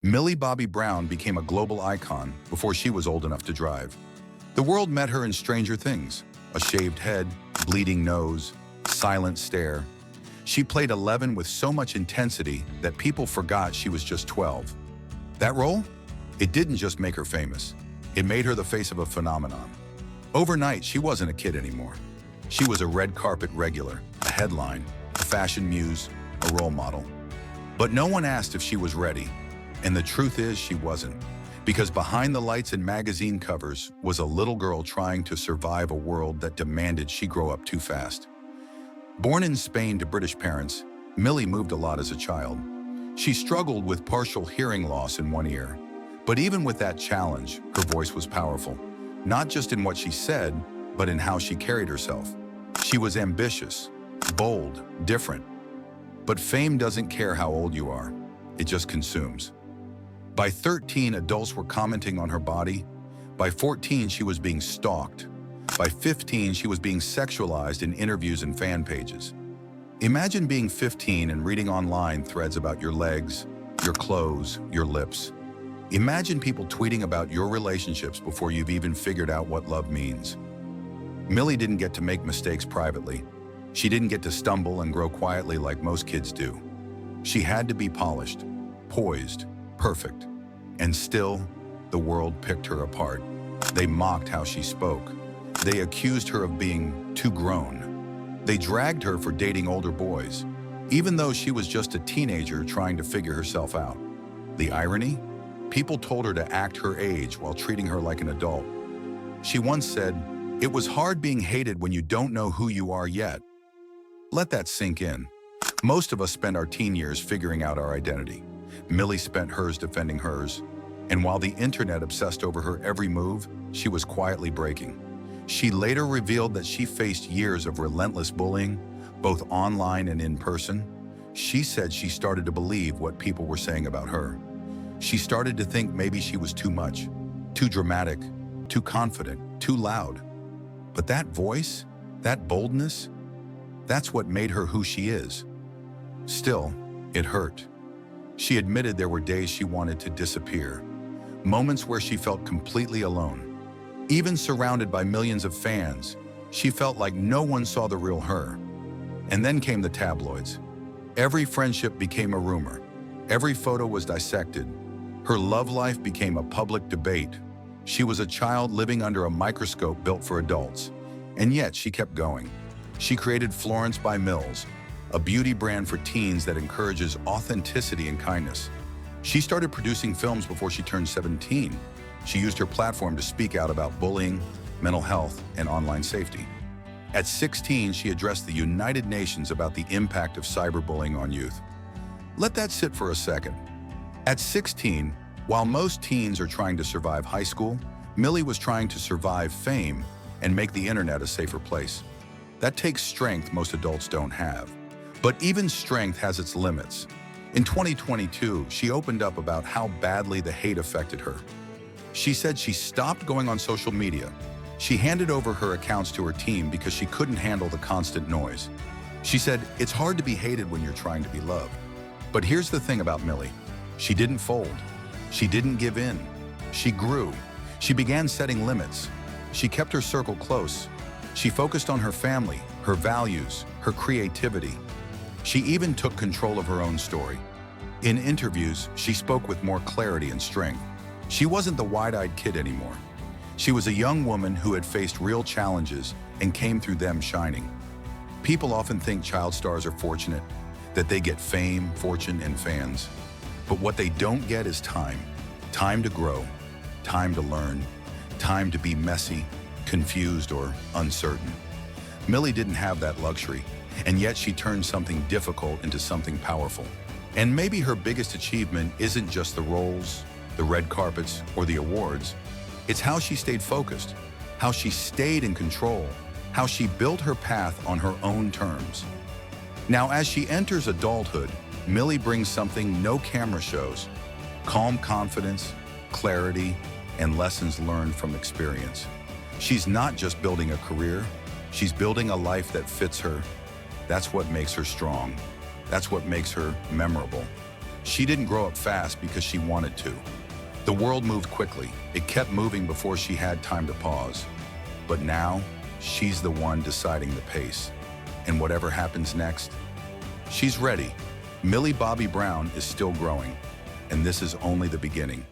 Millie Bobby Brown became a global icon before she was old enough to drive. The world met her in Stranger Things: a shaved head, bleeding nose, silent stare. She played 11 with so much intensity that people forgot she was just 12. That role? It didn't just make her famous. It made her the face of a phenomenon. Overnight, she wasn't a kid anymore. She was a red carpet regular, a headline, a fashion muse, a role model. But no one asked if she was ready. And the truth is, she wasn't. Because behind the lights and magazine covers was a little girl trying to survive a world that demanded she grow up too fast. Born in Spain to British parents, Millie moved a lot as a child. She struggled with partial hearing loss in one ear. But even with that challenge, her voice was powerful. Not just in what she said, but in how she carried herself. She was ambitious, bold, different. But fame doesn't care how old you are. It just consumes. By 13, adults were commenting on her body. By 14, she was being stalked. By 15, she was being sexualized in interviews and fan pages. Imagine being 15 and reading online threads about your legs, your clothes, your lips. Imagine people tweeting about your relationships before you've even figured out what love means. Millie didn't get to make mistakes privately. She didn't get to stumble and grow quietly like most kids do. She had to be polished, poised, perfect. And still, the world picked her apart. They mocked how she spoke. They accused her of being too grown. They dragged her for dating older boys, even though she was just a teenager trying to figure herself out. The irony? People told her to act her age while treating her like an adult. She once said, "It was hard being hated when you don't know who you are yet." Let that sink in. Most of us spend our teen years figuring out our identity. Millie spent hers defending hers. And while the internet obsessed over her every move, she was quietly breaking. She later revealed that she faced years of relentless bullying, both online and in person. She said she started to believe what people were saying about her. She started to think maybe she was too much, too dramatic, too confident, too loud. But that voice, that boldness, that's what made her who she is. Still, it hurt. She admitted there were days she wanted to disappear, moments where she felt completely alone. Even surrounded by millions of fans, she felt like no one saw the real her. And then came the tabloids. Every friendship became a rumor. Every photo was dissected. Her love life became a public debate. She was a child living under a microscope built for adults. And yet she kept going. She created Florence by Mills, a beauty brand for teens that encourages authenticity and kindness. She started producing films before she turned 17. She used her platform to speak out about bullying, mental health, and online safety. At 16, she addressed the United Nations about the impact of cyberbullying on youth. Let that sit for a second. At 16, while most teens are trying to survive high school, Millie was trying to survive fame and make the internet a safer place. That takes strength most adults don't have. But even strength has its limits. In 2022, she opened up about how badly the hate affected her. She said she stopped going on social media. She handed over her accounts to her team because she couldn't handle the constant noise. She said, "It's hard to be hated when you're trying to be loved." But here's the thing about Millie. She didn't fold. She didn't give in. She grew. She began setting limits. She kept her circle close. She focused on her family, her values, her creativity. She even took control of her own story. In interviews, she spoke with more clarity and strength. She wasn't the wide-eyed kid anymore. She was a young woman who had faced real challenges and came through them shining. People often think child stars are fortunate, that they get fame, fortune, and fans. But what they don't get is time. Time to grow, time to learn, time to be messy, confused, or uncertain. Millie didn't have that luxury, and yet she turned something difficult into something powerful. And maybe her biggest achievement isn't just the roles, the red carpets, or the awards. It's how she stayed focused, how she stayed in control, how she built her path on her own terms. Now, as she enters adulthood, Millie brings something no camera shows: calm confidence, clarity, and lessons learned from experience. She's not just building a career, she's building a life that fits her. That's what makes her strong. That's what makes her memorable. She didn't grow up fast because she wanted to. The world moved quickly. It kept moving before she had time to pause. But now, she's the one deciding the pace. And whatever happens next, she's ready. Millie Bobby Brown is still growing, and this is only the beginning.